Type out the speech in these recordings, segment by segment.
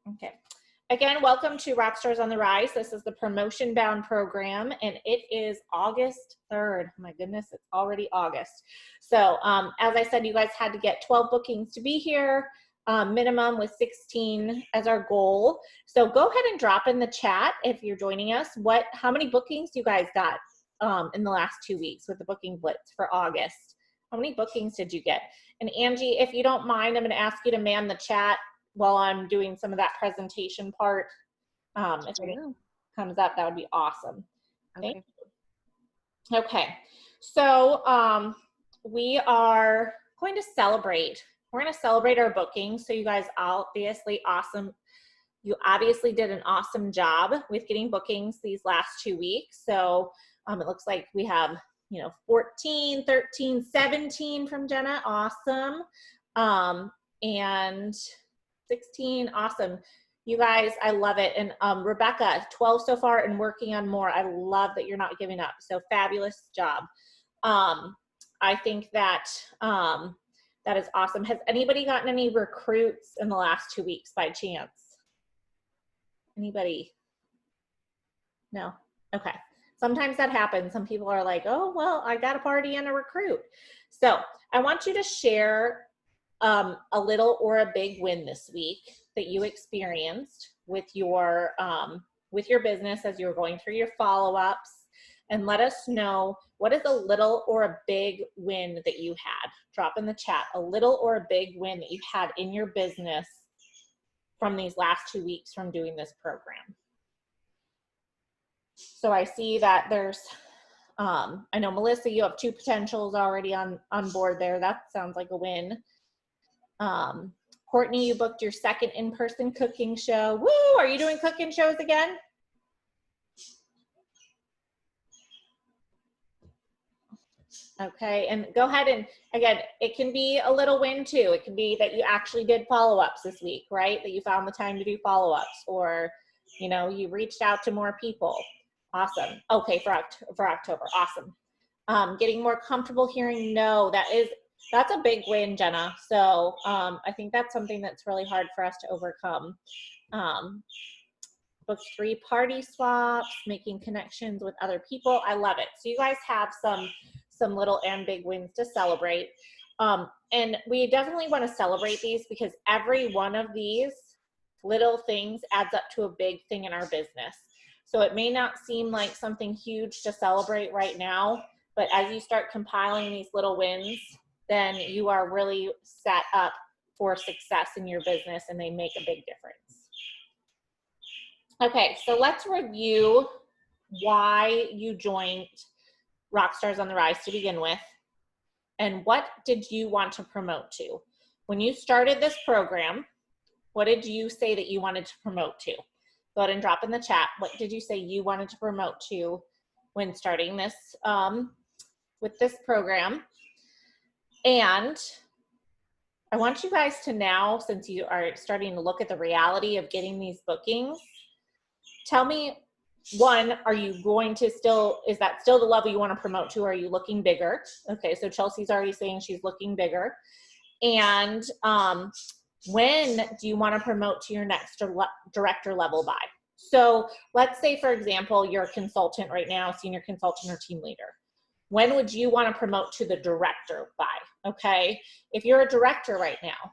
Okay. Again, welcome to Rockstars on the Rise. This is the Promotion Bound program, and it is August 3rd. My goodness, it's already August. So as I said, you guys had to get 12 bookings to be here, minimum with 16 as our goal. So go ahead and drop in the chat if you're joining us. How many bookings you guys got in the last 2 weeks with the booking blitz for August? How many bookings did you get? And Angie, if you don't mind, I'm going to ask you to man the chat while I'm doing some of that presentation part. If it comes up, that would be awesome. Okay. Okay, so we are going to celebrate. We're going to celebrate our bookings. So you guys obviously awesome. You obviously did an awesome job with getting bookings these last 2 weeks. So it looks like we have, 14, 13, 17 from Jenna. Awesome. And 16, awesome. You guys, I love it. And Rebecca, 12 so far and working on more. I love that you're not giving up. So fabulous job. I think that that is awesome. Has anybody gotten any recruits in the last 2 weeks by chance? Anybody? No? Okay. Sometimes that happens. Some people are like, oh, well, I got a party and a recruit. So I want you to share a little or a big win this week that you experienced with your business as you were going through your follow-ups, and let us know what is a little or a big win that you had. Drop in the chat a little or a big win that you had in your business from these last 2 weeks from doing this program. So I see that there's I know Melissa, you have 2 potentials already on board there. That sounds like a win. Courtney, you booked your 2nd in-person cooking show. Woo! Are you doing cooking shows again? Okay, and go ahead and, again, it can be a little win too. It can be that you actually did follow-ups this week, right? That you found the time to do follow-ups, or, you reached out to more people. Awesome. Okay, for October, awesome. Getting more comfortable hearing no, that's a big win, Jenna. So I think that's something that's really hard for us to overcome. Booked 3 party swaps, making connections with other people. I love it. So you guys have some little and big wins to celebrate. And we definitely want to celebrate these because every one of these little things adds up to a big thing in our business. So it may not seem like something huge to celebrate right now, but as you start compiling these little wins, then you are really set up for success in your business and they make a big difference. Okay, so let's review why you joined Rockstars on the Rise to begin with, and what did you want to promote to? When you started this program, what did you say that you wanted to promote to? Go ahead and drop in the chat. What did you say you wanted to promote to when starting this with this program? And I want you guys to now, since you are starting to look at the reality of getting these bookings, tell me, one, are you going to is that still the level you want to promote to? Or are you looking bigger? Okay, so Chelsea's already saying she's looking bigger. And when do you want to promote to your next director level by? So let's say, for example, you're a consultant right now, senior consultant or team leader. When would you want to promote to the director by? Okay, if you're a director right now,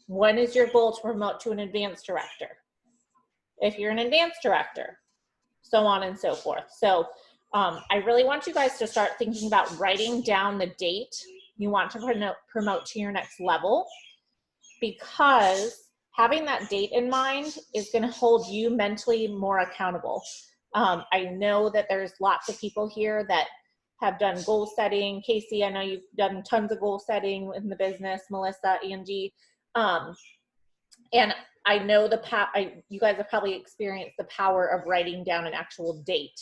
when is your goal to promote to an advanced director? If you're an advanced director, so on and so forth. So I really want you guys to start thinking about writing down the date you want to promote to your next level, because having that date in mind is going to hold you mentally more accountable. I know that there's lots of people here that have done goal setting. Casey, I know you've done tons of goal setting in the business. Melissa, Angie, and I know you guys have probably experienced the power of writing down an actual date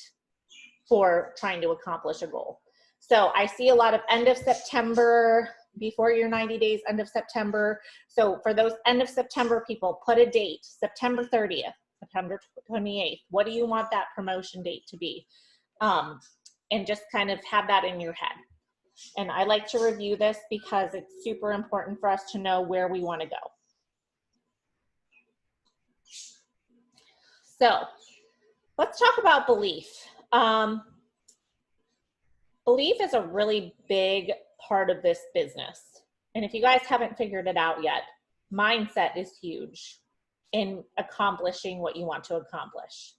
for trying to accomplish a goal. So I see a lot of end of September, before your 90 days, end of September. So for those end of September people, put a date, September 30th, September 28th. What do you want that promotion date to be? And just kind of have that in your head. And I like to review this because it's super important for us to know where we want to go. So let's talk about belief. Belief is a really big part of this business. And if you guys haven't figured it out yet, mindset is huge in accomplishing what you want to accomplish.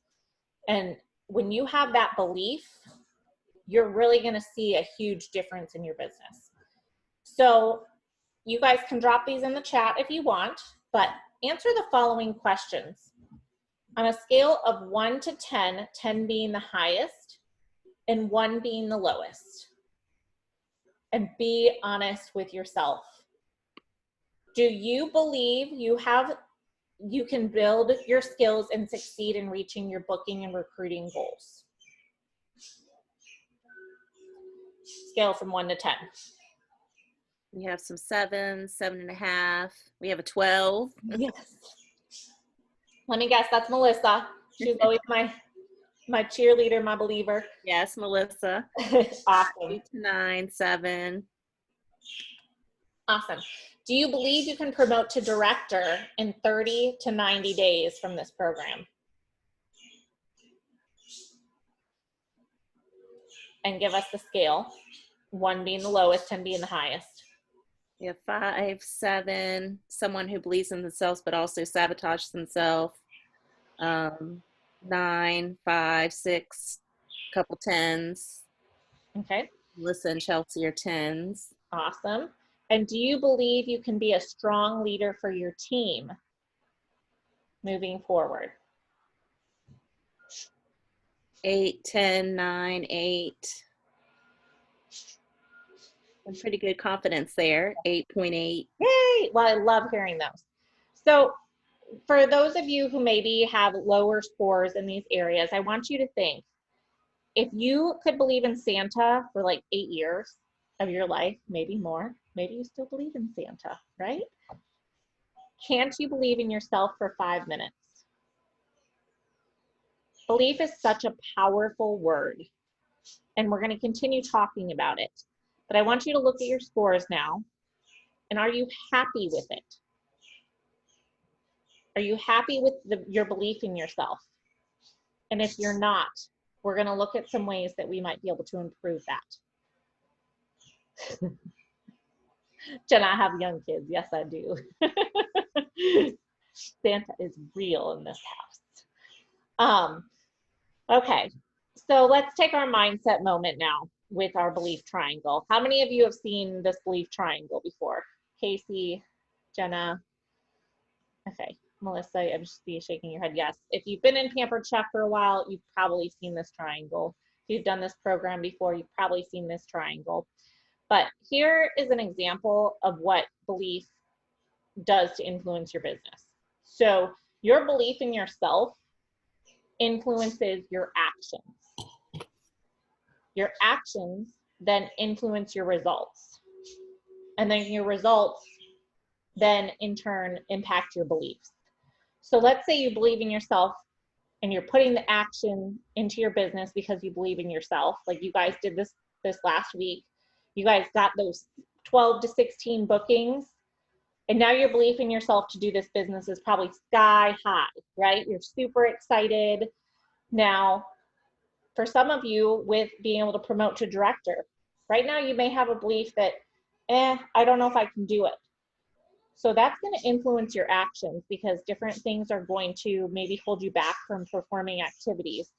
And when you have that belief, you're really going to see a huge difference in your business. So you guys can drop these in the chat if you want, but answer the following questions. On a scale of 1 to 10, 10 being the highest and 1 being the lowest. And be honest with yourself. Do you believe you can build your skills and succeed in reaching your booking and recruiting goals? Scale from 1 to 10. We have some 7s, 7.5. We have a 12. Yes. Let me guess, that's Melissa. She's always my cheerleader, my believer. Yes, Melissa. Awesome. 8 to 9, 7. Awesome. Do you believe you can promote to director in 30 to 90 days from this program? And give us the scale. 1 being the lowest, 10 being the highest. We have 5, 7, someone who believes in themselves but also sabotages themselves. 9, 5, 6, couple 10s. Okay. Melissa and Chelsea are 10s. Awesome. And do you believe you can be a strong leader for your team moving forward? 8, 10, 9, 8. Some pretty good confidence there. 8.8. Yay! Well, I love hearing those. So for those of you who maybe have lower scores in these areas, I want you to think, if you could believe in Santa for like 8 years of your life, maybe more, maybe you still believe in Santa, right? Can't you believe in yourself for 5 minutes? Belief is such a powerful word, and we're going to continue talking about it. But I want you to look at your scores now, and are you happy with it? Are you happy with your belief in yourself? And if you're not, we're going to look at some ways that we might be able to improve that. Jenna, I have young kids. Yes, I do. Santa is real in this house. Okay, so let's take our mindset moment now with our belief triangle. How many of you have seen this belief triangle before? Casey, Jenna, okay, Melissa, I just see you shaking your head. Yes, if you've been in Pampered Chef for a while, you've probably seen this triangle. If you've done this program before, you've probably seen this triangle. But here is an example of what belief does to influence your business. So your belief in yourself influences your actions. Your actions then influence your results. And then your results then in turn impact your beliefs. So let's say you believe in yourself and you're putting the action into your business because you believe in yourself. Like you guys did this last week. You guys got those 12 to 16 bookings. And now your belief in yourself to do this business is probably sky high, right? You're super excited. Now, for some of you with being able to promote to director, right now you may have a belief that, I don't know if I can do it. So that's going to influence your actions because different things are going to maybe hold you back from performing activities.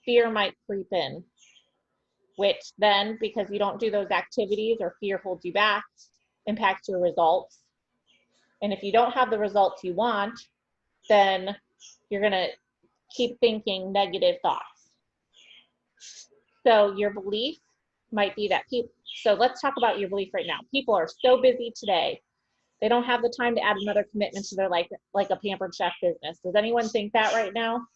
Fear might creep in, which then, because you don't do those activities or fear holds you back, impacts your results. And if you don't have the results you want, then you're going to keep thinking negative thoughts. So your belief might be that people, so let's talk about your belief right now. People are so busy today. They don't have the time to add another commitment to their life, like a Pampered Chef business. Does anyone think that right now?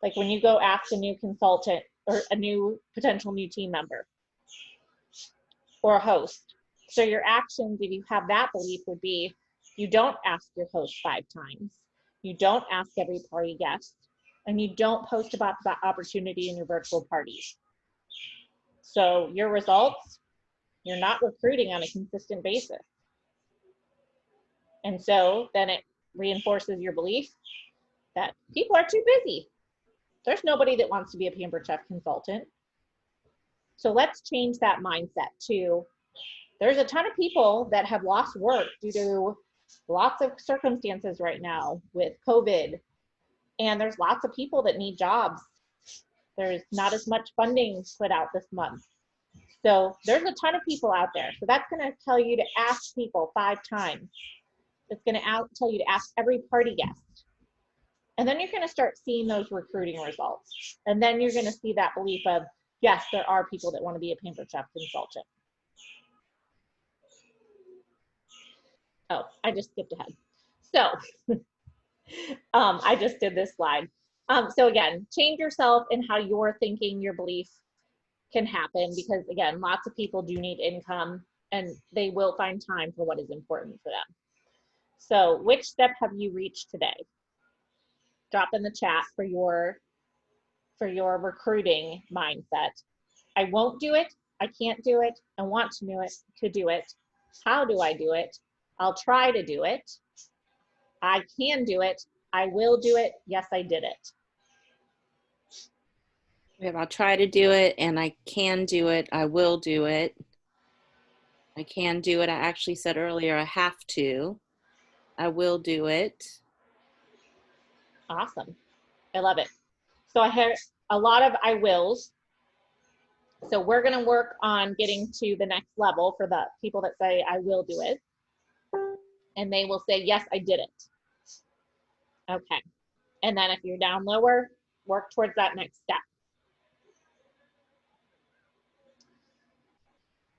Like when you go ask a new consultant or a new potential new team member or a host. So your actions, if you have that belief, would be you don't ask your host 5 times. You don't ask every party guest, and you don't post about the opportunity in your virtual parties. So your results, you're not recruiting on a consistent basis. And so then it reinforces your belief that people are too busy. There's nobody that wants to be a Pampered Chef consultant. So let's change that mindset to, there's a ton of people that have lost work due to lots of circumstances right now with COVID. And there's lots of people that need jobs. There's not as much funding put out this month. So there's a ton of people out there. So that's going to tell you to ask people 5 times. It's going to tell you to ask every party guest. And then you're going to start seeing those recruiting results. And then you're going to see that belief of, yes, there are people that want to be a Pampered Chef consultant. Oh, I just skipped ahead. So I just did this slide. So again, change yourself in how you're thinking your belief can happen, because again, lots of people do need income and they will find time for what is important for them. So which step have you reached today? Drop in the chat for your recruiting mindset. I won't do it. I can't do it. I want to do it. How do I do it? I'll try to do it. I can do it. I will do it. Yes, I did it. We have, I'll try to do it, and I can do it. I will do it. I can do it. I actually said earlier, I have to. I will do it. Awesome. I love it. So I have a lot of I wills. So we're going to work on getting to the next level for the people that say, I will do it. And they will say, yes, I did it. Okay. And then if you're down lower, work towards that next step.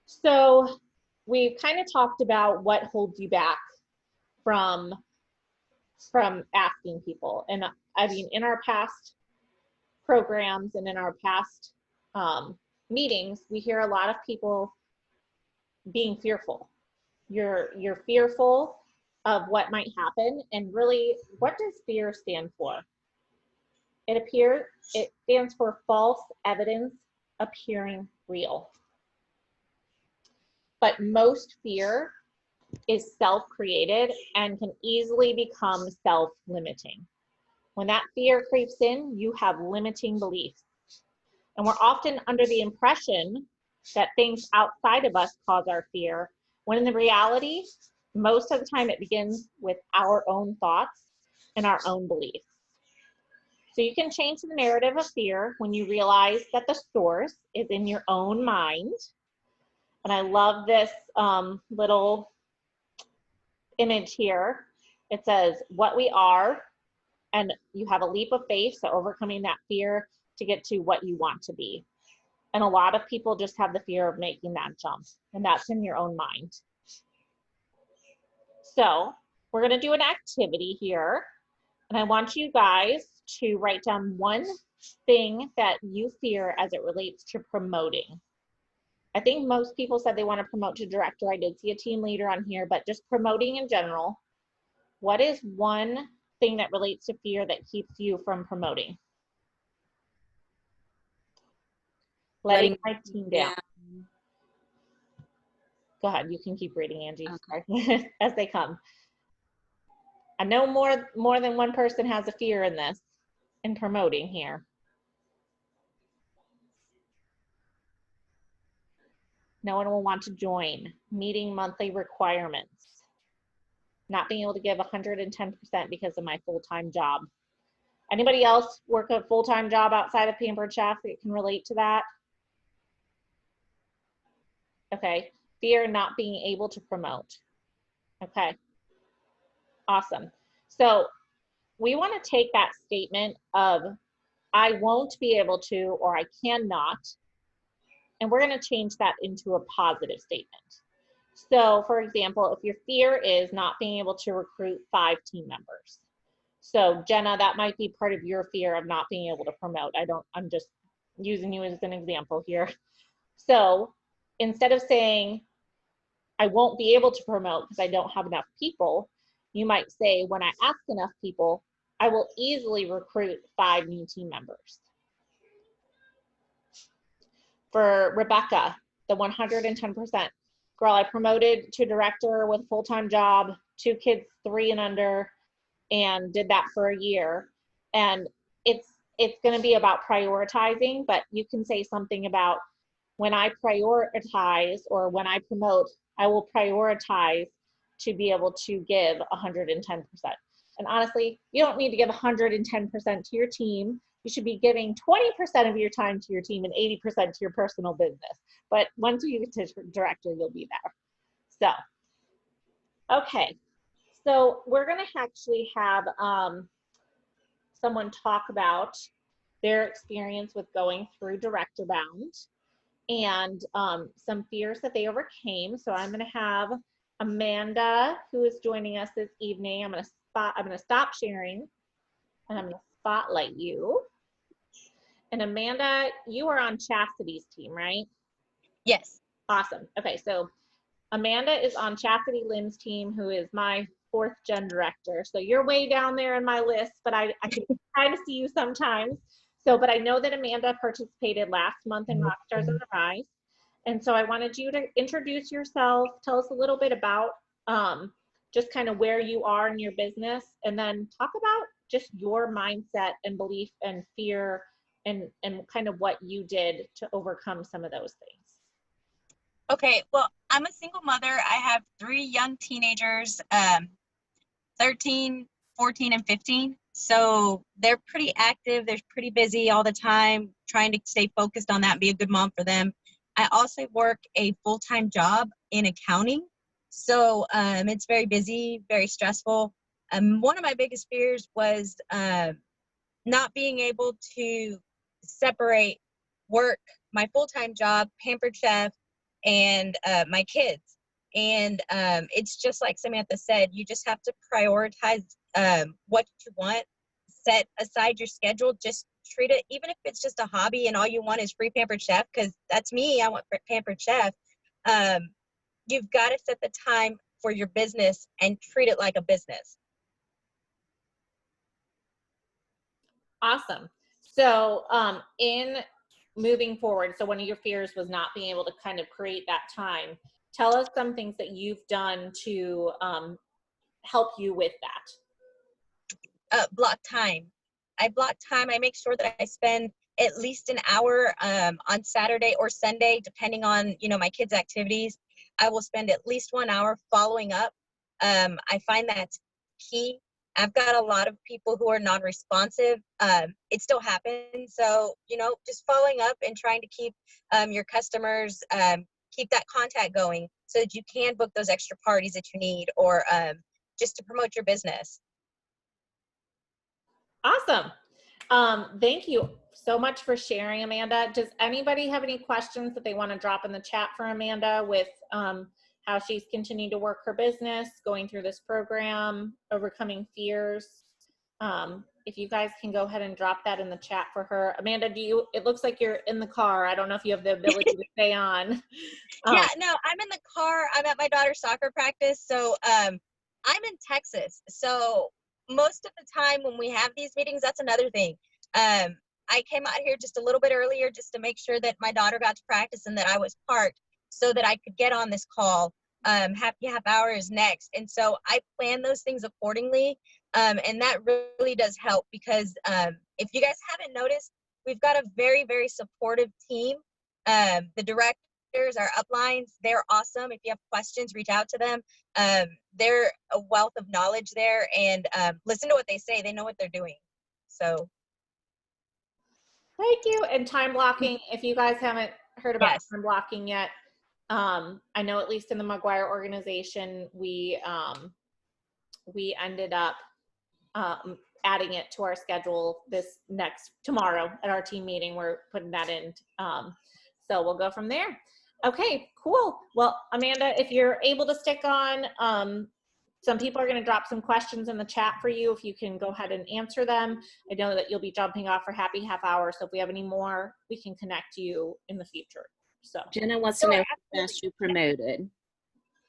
So we've kind of talked about what holds you back from asking people. And I mean, in our past programs and in our past meetings, we hear a lot of people being fearful. You're fearful of what might happen. And really, what does fear stand for? It stands for false evidence appearing real. But most fear is self-created and can easily become self-limiting. When that fear creeps in, you have limiting beliefs. And we're often under the impression that things outside of us cause our fear, when in the reality, most of the time it begins with our own thoughts and our own beliefs. So you can change the narrative of fear when you realize that the source is in your own mind. And I love this little image here. It says what we are, and you have a leap of faith, so overcoming that fear to get to what you want to be. And a lot of people just have the fear of making that jump, and that's in your own mind. So we're going to do an activity here, and I want you guys to write down one thing that you fear as it relates to promoting. I think most people said they want to promote to director. I did see a team leader on here, but just promoting in general. What is one thing that relates to fear that keeps you from promoting? Letting my team down. Go ahead, you can keep reading, Angie, okay. As they come. I know more than one person has a fear in this, in promoting here. No one will want to join. Meeting monthly requirements. Not being able to give 110% because of my full-time job. Anybody else work a full-time job outside of Pampered Chef that can relate to that? Okay, fear not being able to promote. Okay, awesome. So we want to take that statement of I won't be able to, or I cannot, and we're going to change that into a positive statement. So for example, if your fear is not being able to recruit 5 team members. So Jenna, that might be part of your fear of not being able to promote. I'm just using you as an example here. So instead of saying, I won't be able to promote because I don't have enough people, you might say, when I ask enough people, I will easily recruit 5 new team members. For Rebecca, the 110%. Girl, I promoted to director with a full-time job, 2 kids 3 and under, and did that for a year. And it's going to be about prioritizing, but you can say something about when I prioritize or when I promote, I will prioritize to be able to give 110%. And honestly, you don't need to give 110% to your team. You should be giving 20% of your time to your team and 80% to your personal business. But once you get to director, you'll be there. So, okay. So we're going to actually have someone talk about their experience with going through Director Bound and some fears that they overcame. So I'm going to have Amanda, who is joining us this evening. I'm going to stop sharing, and I'm going to spotlight you. And Amanda, you are on Chastity's team, right? Yes. Awesome. Okay, so Amanda is on Chastity Lynn's team, who is my 4th gen director. So you're way down there in my list, but I can kind of see you sometimes. So, but I know that Amanda participated last month in Rockstars on the Rise. And so I wanted you to introduce yourself, tell us a little bit about just kind of where you are in your business, and then talk about just your mindset and belief and fear and kind of what you did to overcome some of those things. Okay, well, I'm a single mother. I have 3 young teenagers, 13, 14, and 15. So they're pretty active. They're pretty busy all the time, trying to stay focused on that and be a good mom for them. I also work a full-time job in accounting. So it's very busy, very stressful. One of my biggest fears was not being able to separate work, my full-time job, Pampered Chef, and my kids. And it's just like Samantha said, you just have to prioritize what you want, set aside your schedule, just treat it, even if it's just a hobby and all you want is free Pampered Chef, because that's me, I want Pampered Chef. You've got to set the time for your business and treat it like a business. Awesome. So in moving forward, so one of your fears was not being able to kind of create that time. Tell us some things that you've done to help you with that. Block time. I block time. I make sure that I spend at least an hour on Saturday or Sunday, depending on, my kids' activities. I will spend at least 1 hour following up. I find that's key. I've got a lot of people who are non-responsive. It still happens. So, just following up and trying to keep your customers, keep that contact going so that you can book those extra parties that you need, or just to promote your business. Awesome. Thank you so much for sharing, Amanda. Does anybody have any questions that they want to drop in the chat for Amanda with how she's continuing to work her business, going through this program, overcoming fears? If you guys can go ahead and drop that in the chat for her. Amanda, it looks like you're in the car. I don't know if you have the ability to stay on. Yeah, no, I'm in the car. I'm at my daughter's soccer practice. So I'm in Texas. So most of the time when we have these meetings, that's another thing. I came out here just a little bit earlier just to make sure that my daughter got to practice and that I was parked so that I could get on this call. Happy half hour is next. And so I plan those things accordingly. And that really does help because if you guys haven't noticed, we've got a very, very supportive team. The directors, our uplines, they're awesome. If you have questions, reach out to them. They're a wealth of knowledge there, and listen to what they say. They know what they're doing. So. Thank you. And time blocking, if you guys haven't heard about Yes. time blocking yet, I know at least in the McGuire organization, we ended up adding it to our schedule tomorrow at our team meeting. We're putting that in. So we'll go from there. Okay, cool. Well, Amanda, if you're able to stick on, some people are going to drop some questions in the chat for you. If you can go ahead and answer them. I know that you'll be jumping off for happy half hour. So if we have any more, we can connect you in the future. So Jenna wants to know how fast you promoted.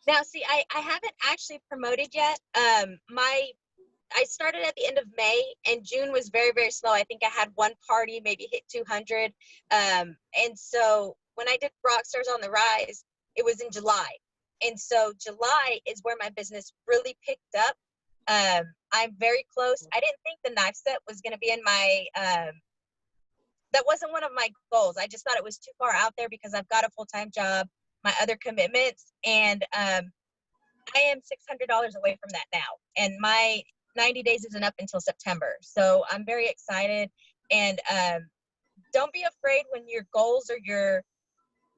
Now, see, I haven't actually promoted yet. I started at the end of May, and June was very, very slow. I think I had one party, maybe hit 200. And so when I did Rockstars on the Rise, it was in July. And so July is where my business really picked up. I'm very close. I didn't think the knife set was going to be in my that wasn't one of my goals. I just thought it was too far out there because I've got a full-time job, my other commitments, and I am $600 away from that now. And my 90 days isn't up until September. So I'm very excited. And don't be afraid when your goals or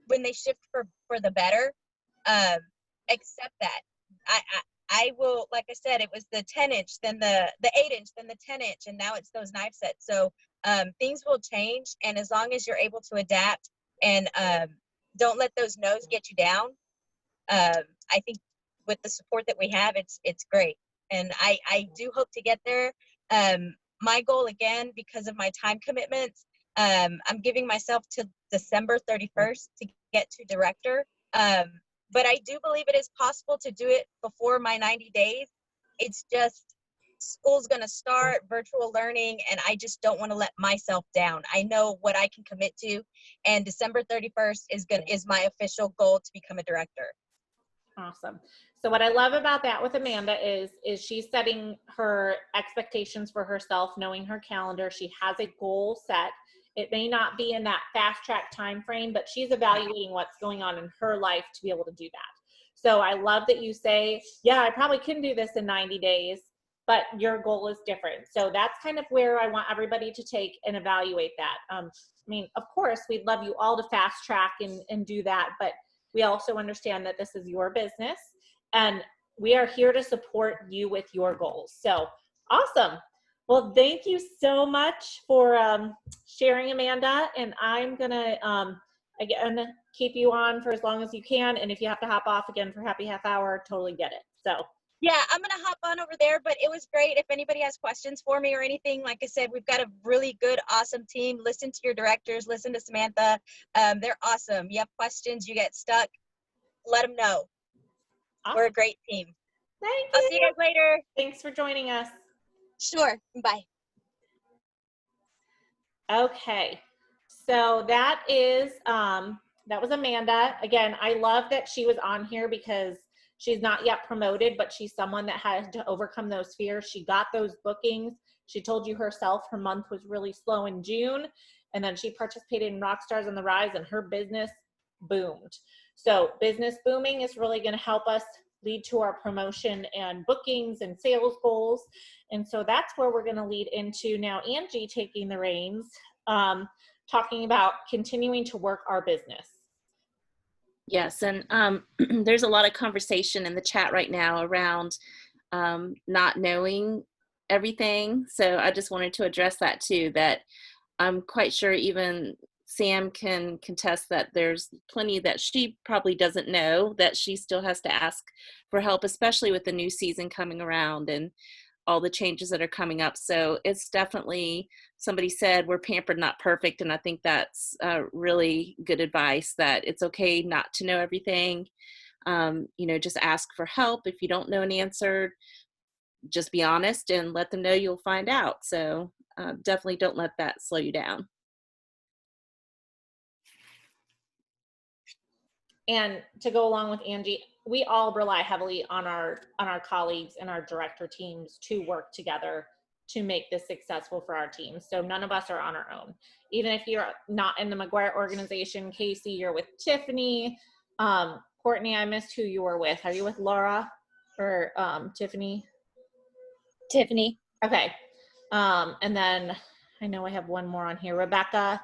when they shift for the better. Accept that. I will, like I said, it was the 10-inch, then the 8-inch, then the 10-inch, and now it's those knife sets. So things will change, and as long as you're able to adapt and don't let those no's get you down, I think with the support that we have, it's great. And I do hope to get there. My goal, again, because of my time commitments, I'm giving myself to December 31st to get to director. But I do believe it is possible to do it before my 90 days. It's just school's going to start, virtual learning, and I just don't want to let myself down. I know what I can commit to, and December 31st is my official goal to become a director. Awesome. So what I love about that with Amanda is she's setting her expectations for herself, knowing her calendar. She has a goal set. It may not be in that fast track time frame, but she's evaluating what's going on in her life to be able to do that. So I love that you say, yeah, I probably can do this in 90 days, but your goal is different. So that's kind of where I want everybody to take and evaluate that. I mean, of course, we'd love you all to fast track and do that, but we also understand that this is your business and we are here to support you with your goals. So awesome. Well, thank you so much for sharing, Amanda. And I'm going to, again, keep you on for as long as you can. And if you have to hop off again for happy half hour, totally get it. So yeah, I'm going to hop on over there, but it was great. If anybody has questions for me or anything, like I said, we've got a really good, awesome team. Listen to your directors, listen to Samantha. They're awesome. You have questions, you get stuck, let them know. Awesome. We're a great team. Thank you. I'll see you guys later. Thanks for joining us. Sure. Bye. Okay. So that was Amanda. Again, I love that she was on here because she's not yet promoted, but she's someone that had to overcome those fears. She got those bookings. She told you herself her month was really slow in June, and then she participated in Rockstars on the Rise, and her business boomed. So business booming is really going to help us lead to our promotion and bookings and sales goals. And so that's where we're going to lead into now Angie taking the reins, talking about continuing to work our business. Yes, and there's a lot of conversation in the chat right now around not knowing everything. So I just wanted to address that too, that I'm quite sure even Sam can contest that there's plenty that she probably doesn't know, that she still has to ask for help, especially with the new season coming around and all the changes that are coming up. So it's definitely, somebody said we're pampered, not perfect. And I think that's really good advice, that it's okay not to know everything. Just ask for help. If you don't know an answer, just be honest and let them know you'll find out. So definitely don't let that slow you down. And to go along with Angie, we all rely heavily on our colleagues and our director teams to work together to make this successful for our team. So none of us are on our own. Even if you're not in the McGuire organization, Casey, you're with Tiffany. Courtney, I missed who you were with. Are you with Laura or Tiffany? Tiffany. Okay. And then I know I have one more on here. Rebecca,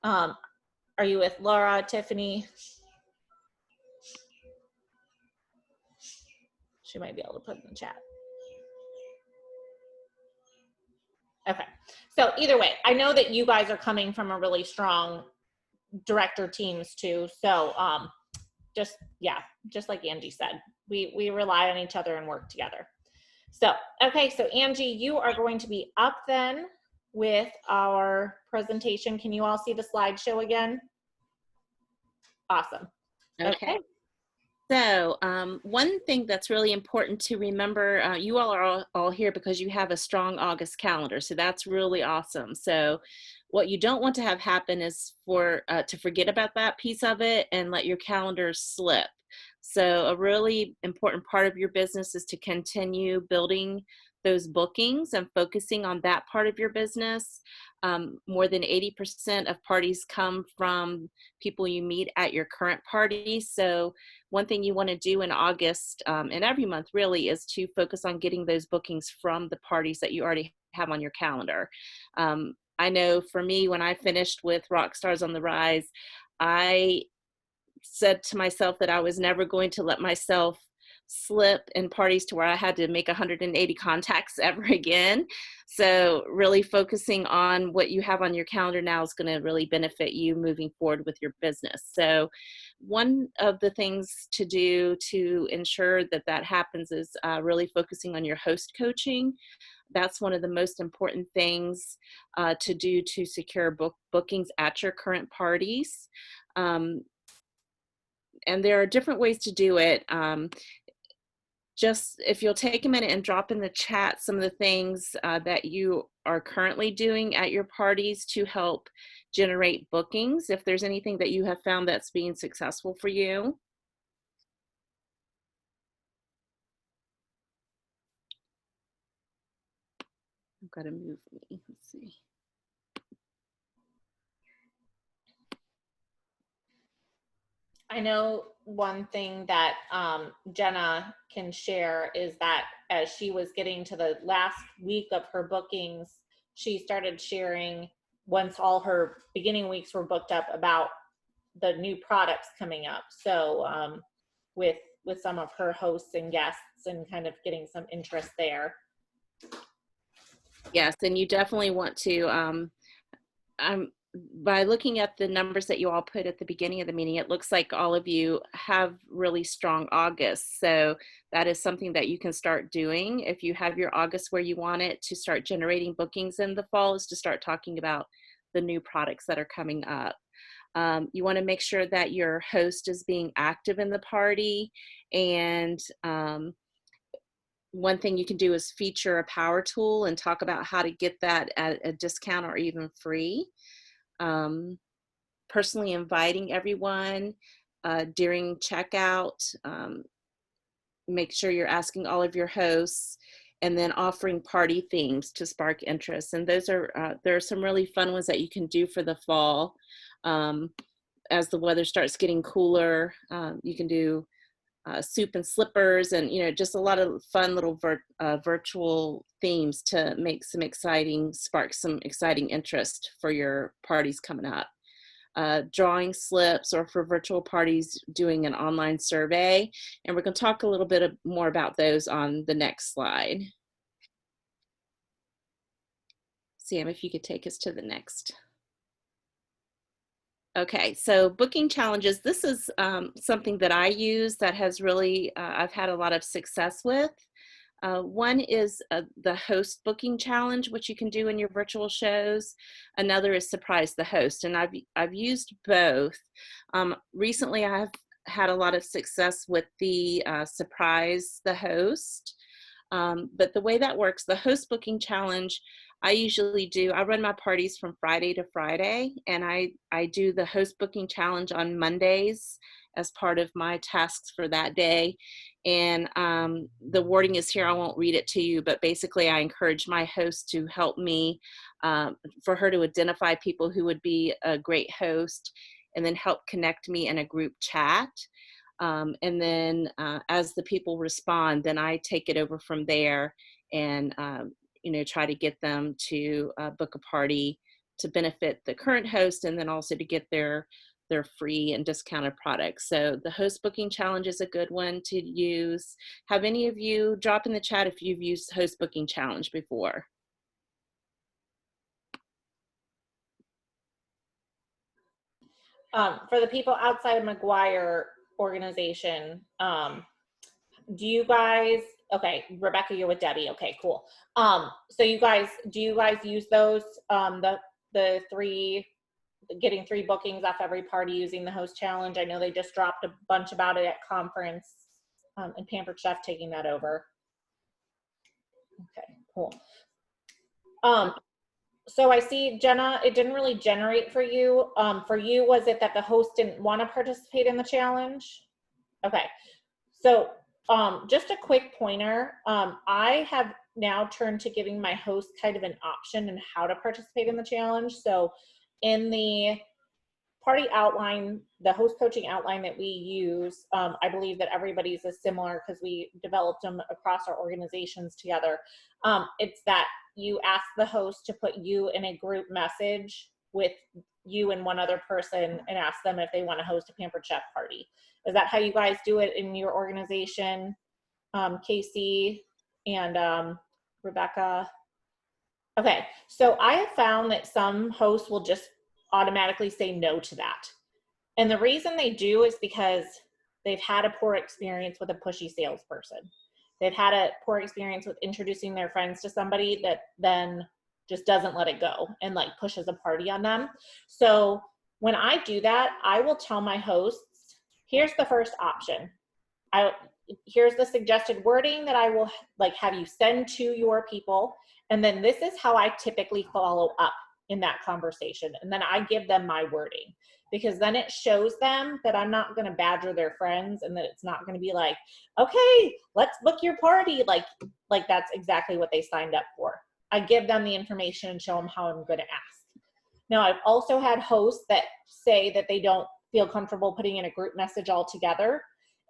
are you with Laura, Tiffany? She might be able to put in the chat. Okay. So either way, I know that you guys are coming from a really strong director teams too. So just like Angie said, we rely on each other and work together. So, okay. So Angie, you are going to be up then with our presentation. Can you all see the slideshow again? Awesome. Okay. So one thing that's really important to remember, you all are all here because you have a strong August calendar. So that's really awesome. So what you don't want to have happen is to forget about that piece of it and let your calendar slip. So a really important part of your business is to continue building those bookings and focusing on that part of your business. More than 80% of parties come from people you meet at your current party. So one thing you want to do in August and every month really is to focus on getting those bookings from the parties that you already have on your calendar. I know for me, when I finished with Rockstars on the Rise, I said to myself that I was never going to let myself slip in parties to where I had to make 180 contacts ever again. So really focusing on what you have on your calendar now is going to really benefit you moving forward with your business. So one of the things to do to ensure that that happens is really focusing on your host coaching. That's one of the most important things to do to secure bookings at your current parties. And there are different ways to do it. Just if you'll take a minute and drop in the chat some of the things that you are currently doing at your parties to help generate bookings, if there's anything that you have found that's being successful for you. I've got to move me, let's see. I know one thing that Jenna can share is that as she was getting to the last week of her bookings, she started sharing, once all her beginning weeks were booked up, about the new products coming up. So with some of her hosts and guests, and kind of getting some interest there. Yes, and you definitely want to, by looking at the numbers that you all put at the beginning of the meeting, it looks like all of you have really strong August. So that is something that you can start doing. If you have your August where you want it to start generating bookings in the fall, is to start talking about the new products that are coming up. You want to make sure that your host is being active in the party. And one thing you can do is feature a power tool and talk about how to get that at a discount or even free. Personally inviting everyone during checkout. Make sure you're asking all of your hosts, and then offering party themes to spark interest. And those are there are some really fun ones that you can do for the fall. As the weather starts getting cooler, you can do soup and slippers, and just a lot of fun little virtual themes to make spark some exciting interest for your parties coming up. Drawing slips, or for virtual parties, doing an online survey. And we're going to talk a little bit more about those on the next slide. Sam, if you could take us to the next. Okay, so booking challenges. This is something that I use that has really, I've had a lot of success with. One is the host booking challenge, which you can do in your virtual shows. Another is surprise the host, and I've used both. Recently, I've had a lot of success with the surprise the host. But the way that works, the host booking challenge, I run my parties from Friday to Friday, and I do the host booking challenge on Mondays as part of my tasks for that day. And the wording is here, I won't read it to you, but basically I encourage my host to help me, for her to identify people who would be a great host, and then help connect me in a group chat. And then as the people respond, then I take it over from there and try to get them to book a party to benefit the current host, and then also to get their free and discounted products. So the host booking challenge is a good one to use. Have any of you drop in the chat if you've used host booking challenge before? For the people outside of McGuire organization, do you guys, okay, Rebecca, you're with Debbie. Okay, cool. So do you guys use those, the three, getting 3 bookings off every party using the host challenge? I know they just dropped a bunch about it at conference, and Pampered Chef taking that over. Okay, cool. So I see, Jenna, it didn't really generate for you. For you, was it that the host didn't want to participate in the challenge? Okay, so just a quick pointer. I have now turn to giving my host kind of an option in how to participate in the challenge. So in the party outline, the host coaching outline that we use, I believe that everybody's is similar because we developed them across our organizations together. It's that you ask the host to put you in a group message with you and one other person and ask them if they want to host a Pampered Chef party. Is that how you guys do it in your organization, Casey and Rebecca? Okay, so I have found that some hosts will just automatically say no to that. And the reason they do is because they've had a poor experience with a pushy salesperson. They've had a poor experience with introducing their friends to somebody that then just doesn't let it go and like pushes a party on them. So when I do that, I will tell my hosts, here's the first option. Here's the suggested wording that I will like have you send to your people. And then this is how I typically follow up in that conversation. And then I give them my wording, because then it shows them that I'm not going to badger their friends, and that it's not going to be like, okay, let's book your party. Like that's exactly what they signed up for. I give them the information and show them how I'm going to ask. Now, I've also had hosts that say that they don't feel comfortable putting in a group message altogether.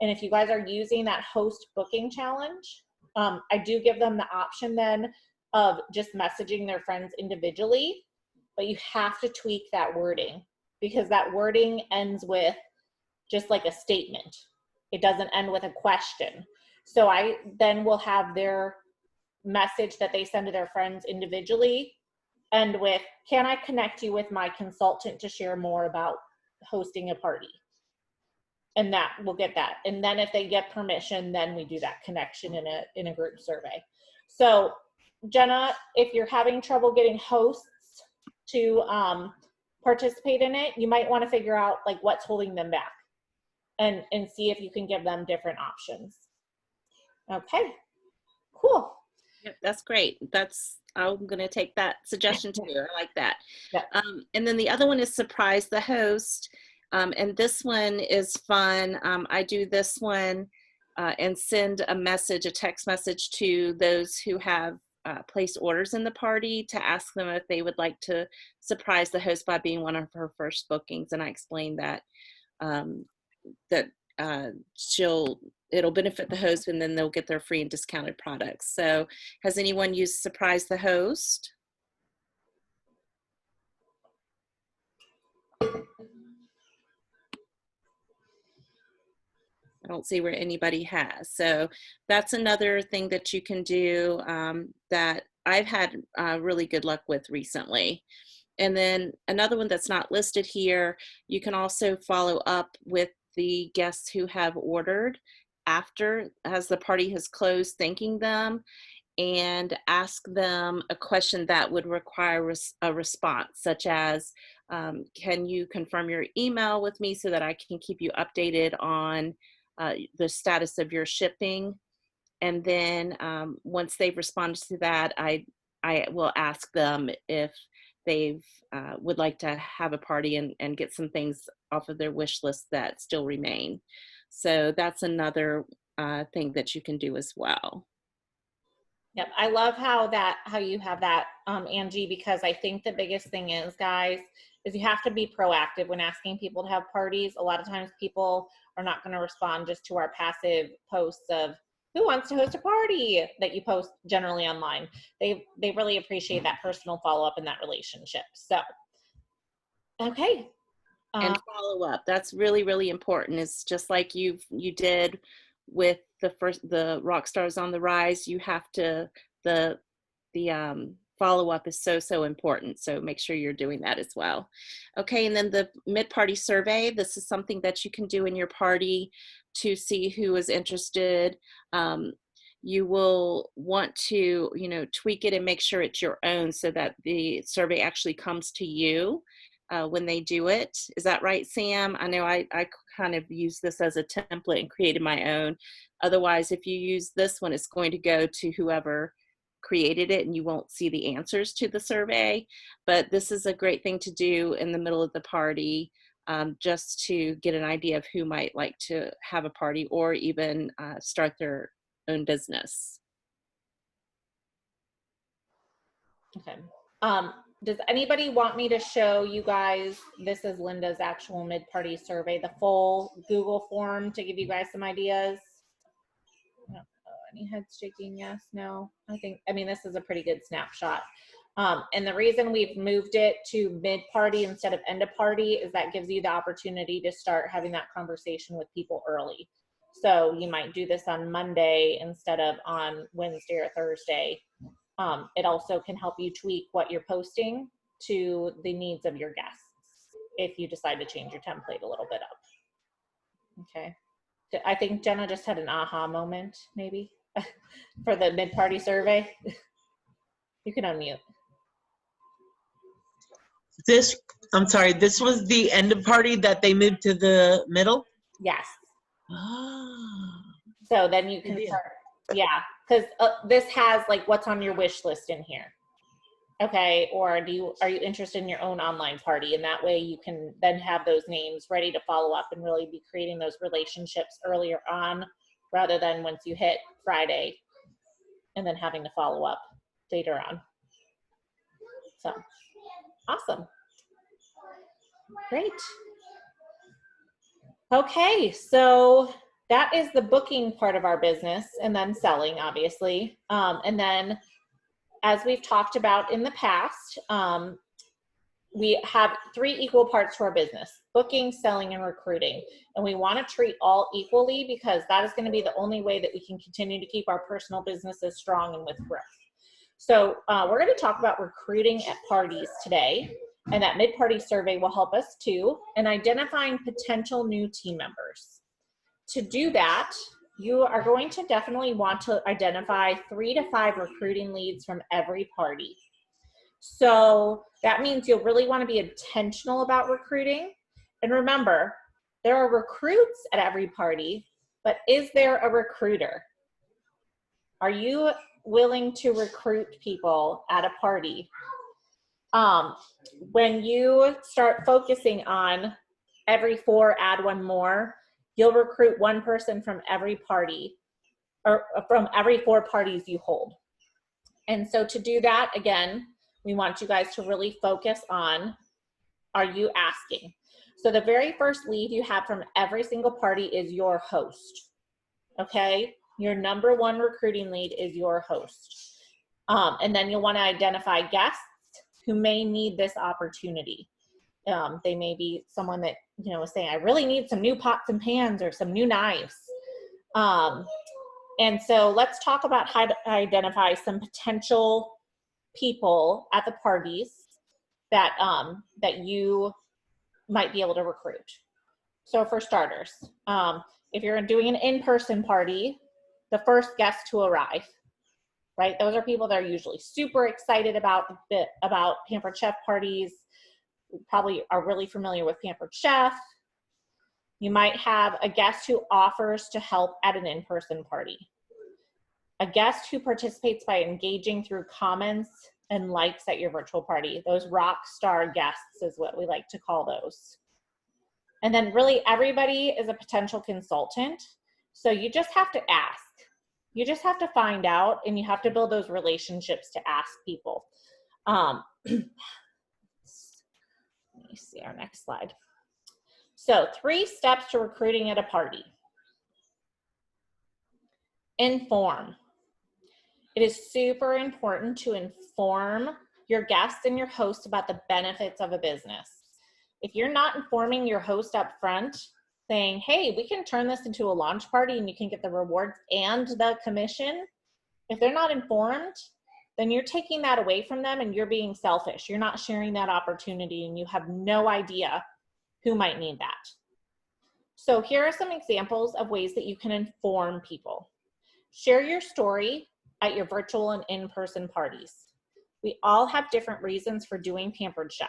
And if you guys are using that host booking challenge, I do give them the option then of just messaging their friends individually, but you have to tweak that wording, because that wording ends with just like a statement. It doesn't end with a question. So I then will have their message that they send to their friends individually end with, can I connect you with my consultant to share more about hosting a party? And that will get that. And then if they get permission, then we do that connection in a group survey. So Jenna, if you're having trouble getting hosts to participate in it, you might want to figure out like what's holding them back and see if you can give them different options. Okay, cool. Yep, that's great. I'm going to take that suggestion too. I like that. Yeah. And then the other one is surprise the host. And this one is fun. I do this one and send a text message to those who have placed orders in the party to ask them if they would like to surprise the host by being one of her first bookings. And I explain that it'll benefit the host, and then they'll get their free and discounted products. So has anyone used surprise the host? I don't see where anybody has. So that's another thing that you can do that I've had really good luck with recently. And then another one that's not listed here, you can also follow up with the guests who have ordered after, as the party has closed, thanking them, and ask them a question that would require a response, such as, can you confirm your email with me so that I can keep you updated on the status of your shipping? And then once they've responded to that, I will ask them if they would like to have a party and get some things off of their wish list that still remain. So that's another thing that you can do as well. Yep, I love how you have that, Angie, because I think the biggest thing is, guys, is you have to be proactive when asking people to have parties. A lot of times people are not going to respond just to our passive posts of who wants to host a party that you post generally online. They really appreciate that personal follow-up in that relationship. So, okay. And follow up. That's really, really important. It's just like you did with the Rock Stars on the Rise. You have to, the follow-up is so important. So make sure you're doing that as well. Okay, and then the mid-party survey. This is something that you can do in your party to see who is interested. You will want to, tweak it and make sure it's your own so that the survey actually comes to you when they do it. Is that right, Sam? I know I kind of use this as a template and created my own. Otherwise, if you use this one, it's going to go to whoever created it and you won't see the answers to the survey. But this is a great thing to do in the middle of the party, just to get an idea of who might like to have a party or even start their own business. Okay. Does anybody want me to show you guys, this is Linda's actual mid-party survey, the full Google form to give you guys some ideas? Any heads shaking? Yes, no. I mean, this is a pretty good snapshot. And the reason we've moved it to mid-party instead of end of party is that gives you the opportunity to start having that conversation with people early. So you might do this on Monday instead of on Wednesday or Thursday. It also can help you tweak what you're posting to the needs of your guests if you decide to change your template a little bit up. Okay. I think Jenna just had an aha moment, maybe, for the mid-party survey. You can unmute. I'm sorry, this was the end of party that they moved to the middle? Yes. Ah. So then you can start, yeah, because this has like what's on your wish list in here. Okay, or are you interested in your own online party? And that way you can then have those names ready to follow up and really be creating those relationships earlier on rather than once you hit Friday and then having to follow up later on. So, awesome. Great. Okay, so that is the booking part of our business and then selling, obviously. And then as we've talked about in the past, we have 3 equal parts to our business: booking, selling, and recruiting. And we want to treat all equally because that is going to be the only way that we can continue to keep our personal businesses strong and with growth. So we're going to talk about recruiting at parties today, and that mid-party survey will help us too, and identifying potential new team members. To do that, you are going to definitely want to identify 3 to 5 recruiting leads from every party. So that means you'll really want to be intentional about recruiting. And remember, there are recruits at every party, but is there a recruiter? Are you willing to recruit people at a party? When you start focusing on every 4, add 1 more, you'll recruit 1 person from every party, or from every 4 parties you hold. And so to do that, again, we want you guys to really focus on, are you asking? So the very first lead you have from every single party is your host, okay? Your number 1 recruiting lead is your host. And then you'll want to identify guests who may need this opportunity. They may be someone that, is saying, I really need some new pots and pans or some new knives. And so let's talk about how to identify some potential people at the parties that that you might be able to recruit. So for starters, if you're doing an in-person party, the first guest to arrive, right? Those are people that are usually super excited about Pampered Chef parties. You probably are really familiar with Pampered Chef. You might have a guest who offers to help at an in-person party. A guest who participates by engaging through comments and likes at your virtual party. Those rock star guests is what we like to call those. And then really everybody is a potential consultant. So you just have to ask. You just have to find out, and you have to build those relationships to ask people. Let me see our next slide. So 3 steps to recruiting at a party. Inform. It is super important to inform your guests and your host about the benefits of a business. If you're not informing your host up front, saying, hey, we can turn this into a launch party and you can get the rewards and the commission. If they're not informed, then you're taking that away from them and you're being selfish. You're not sharing that opportunity and you have no idea who might need that. So here are some examples of ways that you can inform people. Share your story at your virtual and in-person parties. We all have different reasons for doing Pampered Chef.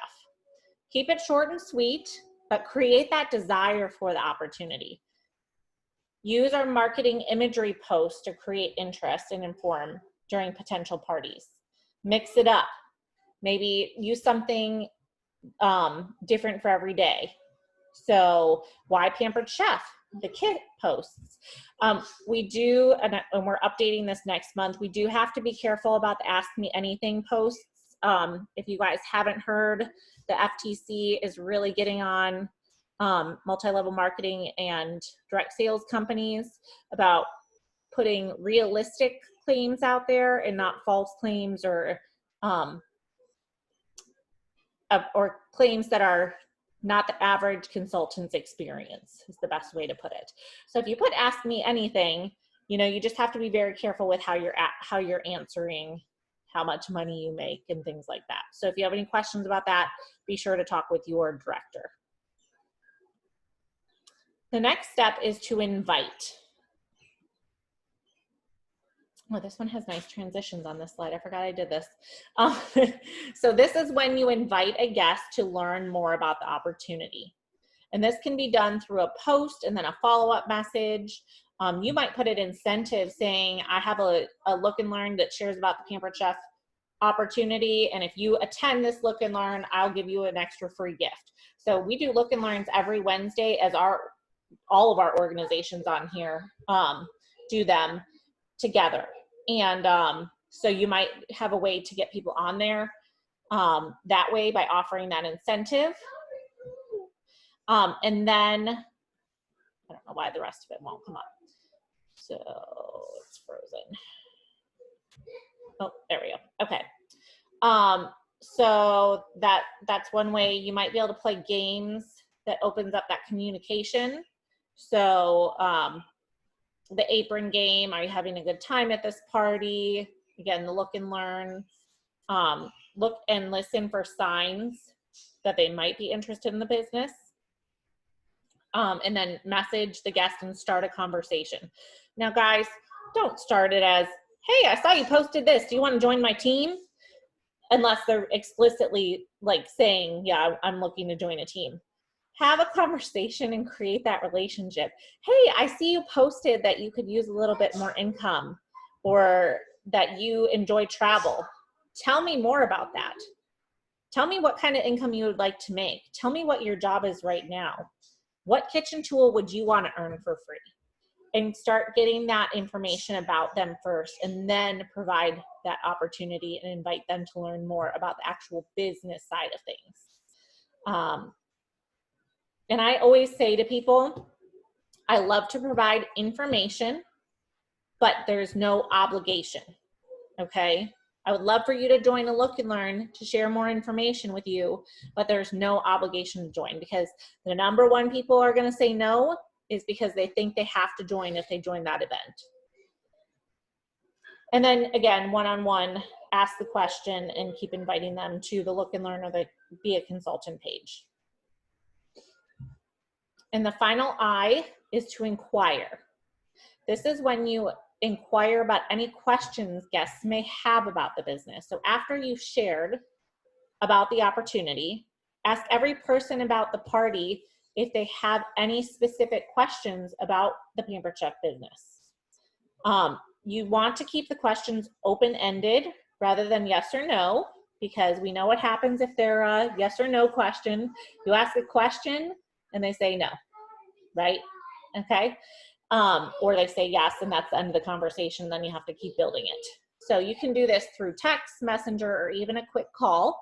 Keep it short and sweet, but create that desire for the opportunity. Use our marketing imagery posts to create interest and inform during potential parties. Mix it up. Maybe use something different for every day. So why Pampered Chef? The kit posts. We do, and we're updating this next month, we do have to be careful about the Ask Me Anything posts If you guys haven't heard, the FTC is really getting on multi-level marketing and direct sales companies about putting realistic claims out there and not false claims or claims that are not the average consultant's experience is the best way to put it. So if you put ask me anything, you know, you just have to be very careful with how you're answering, how much money you make and things like that. So if you have any questions about that, be sure to talk with your director. The next step is to invite. Oh, this one has nice transitions on this slide. I forgot I did this. So this is when you invite a guest to learn more about the opportunity. And this can be done through a post and then a follow-up message. You might put an incentive saying, I have a look and learn that shares about the Pampered Chef opportunity. And if you attend this look and learn, I'll give you an extra free gift. So we do look and learns every Wednesday, as all of our organizations on here do them together. And so you might have a way to get people on there that way by offering that incentive. And then, I don't know why the rest of it won't come up. So it's frozen. Oh, there we go. Okay. So that's one way. You might be able to play games that opens up that communication. So the apron game, are you having a good time at this party? Again, the look and learn. Look and listen for signs that they might be interested in the business. And then message the guest and start a conversation. Now, guys, don't start it as, hey, I saw you posted this. Do you want to join my team? Unless they're explicitly like saying, yeah, I'm looking to join a team. Have a conversation and create that relationship. Hey, I see you posted that you could use a little bit more income or that you enjoy travel. Tell me more about that. Tell me what kind of income you would like to make. Tell me what your job is right now. What kitchen tool would you want to earn for free? And start getting that information about them first, and then provide that opportunity and invite them to learn more about the actual business side of things. And I always say to people, I love to provide information, but there's no obligation, okay? I would love for you to join a look and learn to share more information with you, but there's no obligation to join, because the number one people are gonna say no is because they think they have to join if they join that event. And then again, one-on-one, ask the question and keep inviting them to the look and learn or the Be a Consultant page. And the final I is to inquire. This is when you inquire about any questions guests may have about the business. So after you've shared about the opportunity, ask every person about the party if they have any specific questions about the Pampered Chef business. You want to keep the questions open-ended rather than yes or no, because we know what happens if they're a yes or no question. You ask a question and they say no, right? Okay. Or they say yes, and that's the end of the conversation. Then you have to keep building it. So you can do this through text, messenger, or even a quick call.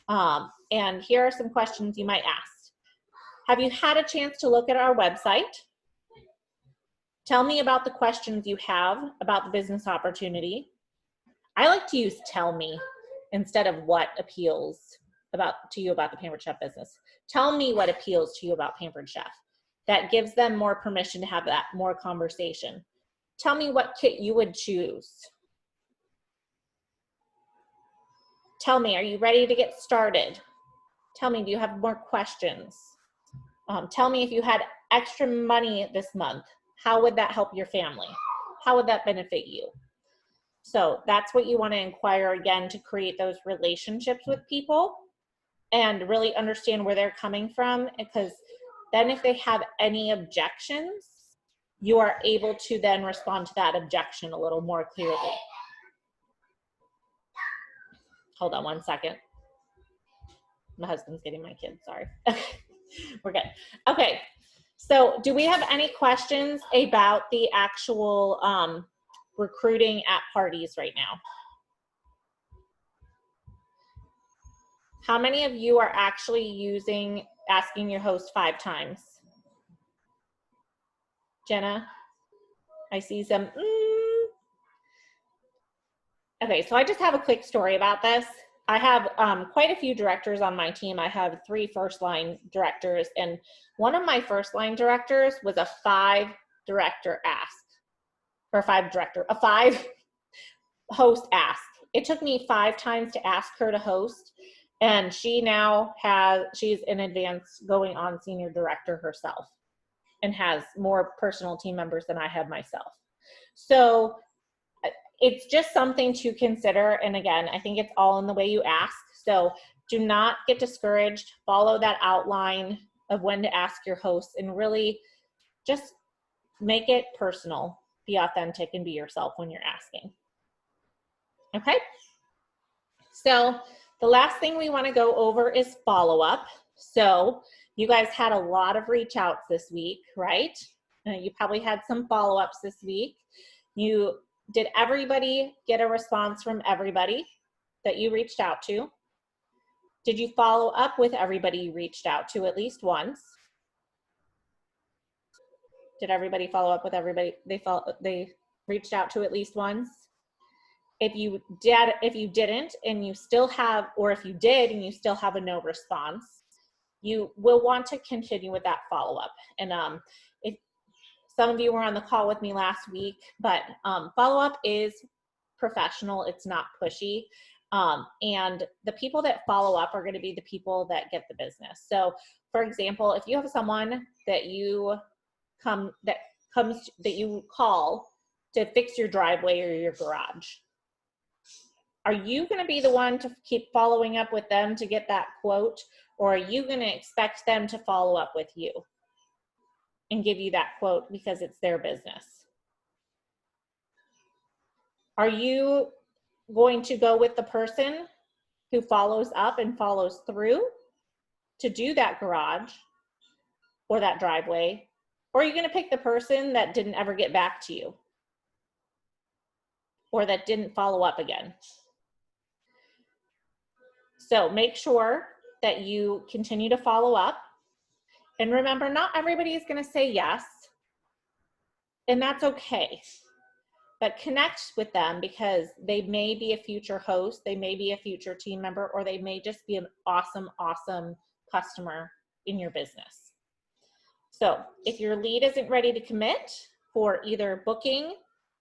And here are some questions you might ask. Have you had a chance to look at our website? Tell me about the questions you have about the business opportunity. I like to use tell me instead of what appeals to you about the Pampered Chef business. Tell me what appeals to you about Pampered Chef. That gives them more permission to have that more conversation. Tell me what kit you would choose. Tell me, are you ready to get started? Tell me, do you have more questions? Tell me if you had extra money this month, how would that help your family? How would that benefit you? So that's what you want to inquire again, to create those relationships with people and really understand where they're coming from, because then if they have any objections, you are able to then respond to that objection a little more clearly. Hold on one second. My husband's getting my kids, sorry. We're good. Okay, so do we have any questions about the actual recruiting at parties right now? How many of you are actually asking your host 5 times? Jenna, I see some. Okay, so I just have a quick story about this. I have quite a few directors on my team. I have 3 first-line directors, and one of my first-line directors was a 5-director ask, or a 5-host ask. It took me 5 times to ask her to host, and she's in advance going on senior director herself and has more personal team members than I have myself. So it's just something to consider. And again, I think it's all in the way you ask. So do not get discouraged. Follow that outline of when to ask your hosts and really just make it personal. Be authentic and be yourself when you're asking. Okay? So the last thing we want to go over is follow-up. So you guys had a lot of reach outs this week, right? You probably had some follow-ups this week. Did everybody get a response from everybody that you reached out to? Did you follow up with everybody you reached out to at least once? Did everybody follow up with everybody they reached out to at least once? If you didn't and you still have, or if you did and you still have a no response, you will want to continue with that follow-up. And if some of you were on the call with me last week, but follow-up is professional. It's not pushy. And the people that follow up are going to be the people that get the business. So for example, if you have someone that you call to fix your driveway or your garage, are you going to be the one to keep following up with them to get that quote, or are you going to expect them to follow up with you and give you that quote because it's their business? Are you going to go with the person who follows up and follows through to do that garage or that driveway? Or are you going to pick the person that didn't ever get back to you or that didn't follow up again? So make sure that you continue to follow up. And remember, not everybody is going to say yes, and that's okay. But connect with them because they may be a future host, they may be a future team member, or they may just be an awesome, awesome customer in your business. So if your lead isn't ready to commit for either booking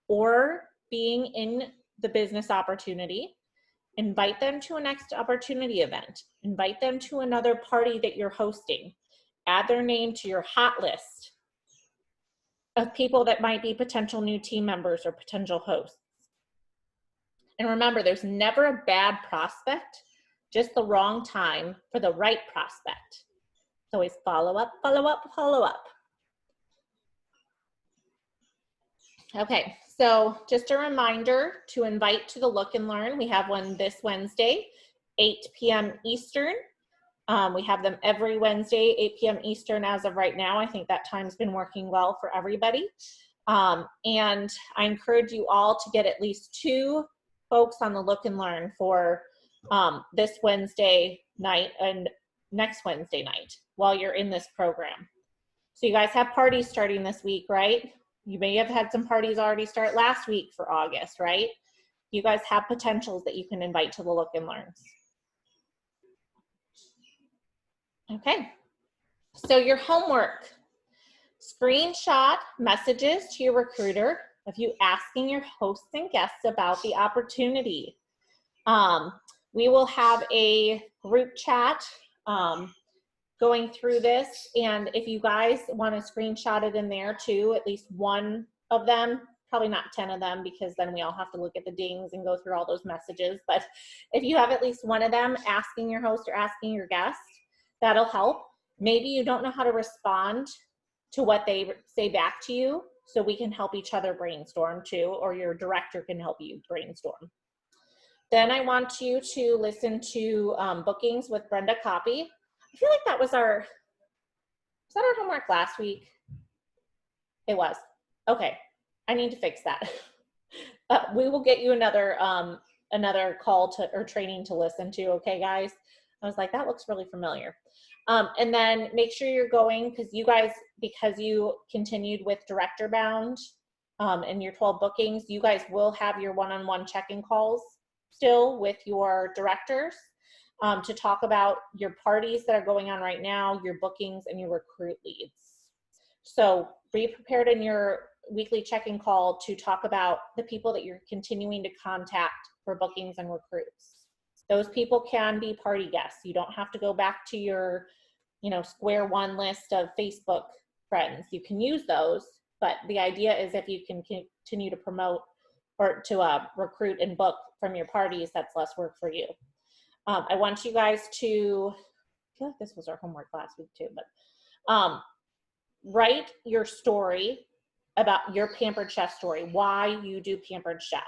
or being in the business opportunity, invite them to a next opportunity event. Invite them to another party that you're hosting. Add their name to your hot list of people that might be potential new team members or potential hosts. And remember, there's never a bad prospect, just the wrong time for the right prospect. So always follow up, follow up, follow up. Okay, so just a reminder to invite to the Look and Learn. We have one this Wednesday, 8 p.m. Eastern. We have them every Wednesday, 8 p.m. Eastern as of right now. I think that time's been working well for everybody. And I encourage you all to get at least 2 folks on the Look and Learn for this Wednesday night and next Wednesday night while you're in this program. So you guys have parties starting this week, right? You may have had some parties already start last week for August, right? You guys have potentials that you can invite to the Look and Learns. Okay, so your homework. Screenshot messages to your recruiter of you asking your hosts and guests about the opportunity. We will have a group chat going through this, and if you guys want to screenshot it in there too, at least one of them, probably not 10 of them because then we all have to look at the dings and go through all those messages, but if you have at least one of them asking your host or asking your guest, that'll help. Maybe you don't know how to respond to what they say back to you, so we can help each other brainstorm too, or your director can help you brainstorm. Then I want you to listen to Bookings with Brenda Copy. I feel like that was our homework last week? It was. Okay, I need to fix that. We will get you another call or training to listen to, okay guys? I was like, that looks really familiar. And then make sure you're going, because you continued with Director Bound and your 12 bookings, you guys will have your one-on-one check-in calls still with your directors to talk about your parties that are going on right now, your bookings, and your recruit leads. So be prepared in your weekly check-in call to talk about the people that you're continuing to contact for bookings and recruits. Those people can be party guests. You don't have to go back to your, square one list of Facebook friends. You can use those, but the idea is if you can continue to promote or to recruit and book from your parties, that's less work for you. I want you guys to, I feel like this was our homework last week too, but write your story about your Pampered Chef story, why you do Pampered Chef,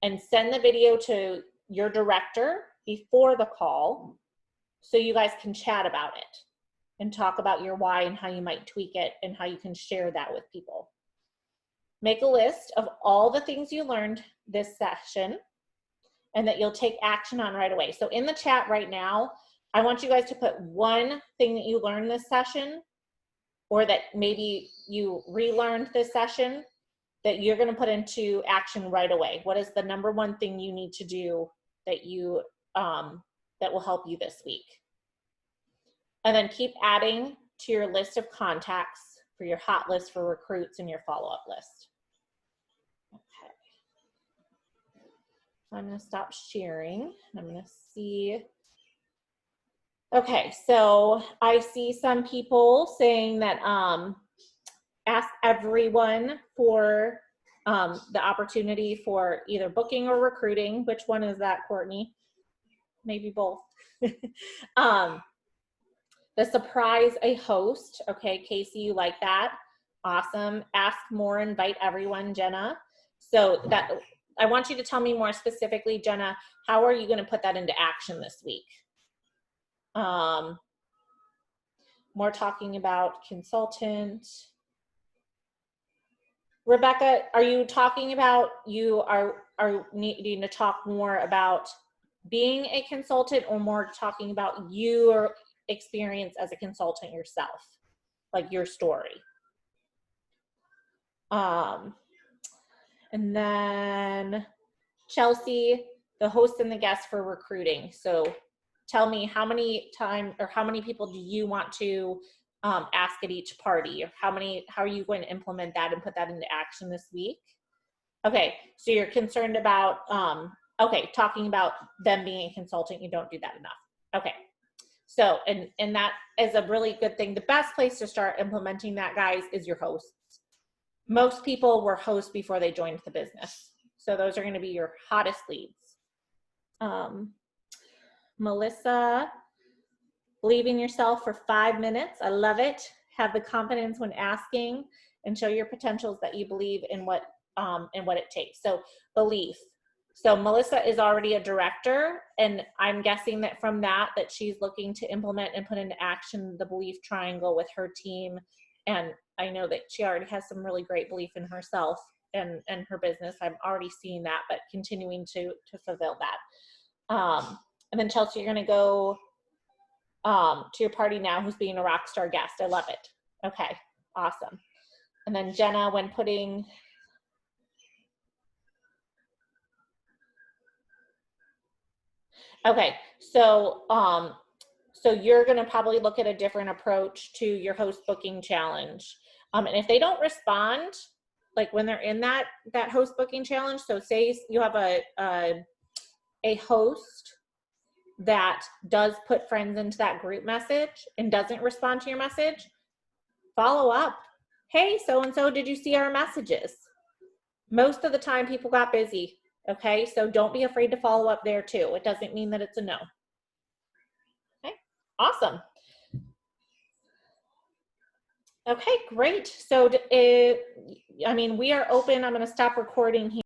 and send the video to your director before the call so you guys can chat about it and talk about your why and how you might tweak it and how you can share that with people. Make a list of all the things you learned this session and that you'll take action on right away. So in the chat right now, I want you guys to put one thing that you learned this session, or that maybe you relearned this session, that you're going to put into action right away. What is the number one thing you need to do that you that will help you this week? And then keep adding to your list of contacts for your hot list for recruits and your follow-up list. Okay. I'm going to stop sharing. I'm going to see. Okay, so I see some people saying that ask everyone for the opportunity for either booking or recruiting. Which one is that, Courtney? Maybe both. The surprise a host. Okay, Casey, you like that? Awesome. Ask more, invite everyone, Jenna. So that I want you to tell me more specifically, Jenna, how are you going to put that into action this week? More talking about consultant. Rebecca, are you talking about you are needing to talk more about being a consultant, or more talking about your experience as a consultant yourself, like your story? And then Chelsea, the host and the guest for recruiting. So tell me how many people do you want to ask at each party, or how are you going to implement that and put that into action this week? Okay, so you're concerned about, talking about them being a consultant, you don't do that enough. Okay, so, and that is a really good thing. The best place to start implementing that, guys, is your hosts. Most people were hosts before they joined the business. So those are gonna be your hottest leads. Melissa, believe in yourself for 5 minutes. I love it. Have the confidence when asking and show your potentials that you believe in what it takes. So belief. So Melissa is already a director, and I'm guessing that from that she's looking to implement and put into action the belief triangle with her team. And I know that she already has some really great belief in herself and her business. I'm already seeing that, but continuing to fulfill that. And then Chelsea, you're gonna go to your party now, who's being a rock star guest. I love it. Okay, awesome. And then Jenna, when putting, okay, so you're gonna probably look at a different approach to your host booking challenge. And if they don't respond, like when they're in that host booking challenge, so say you have a host that does put friends into that group message and doesn't respond to your message, follow up. Hey, so-and-so, did you see our messages? Most of the time people got busy, okay? So don't be afraid to follow up there too. It doesn't mean that it's a no. Okay, awesome. Okay, great. So, we are open. I'm gonna stop recording here.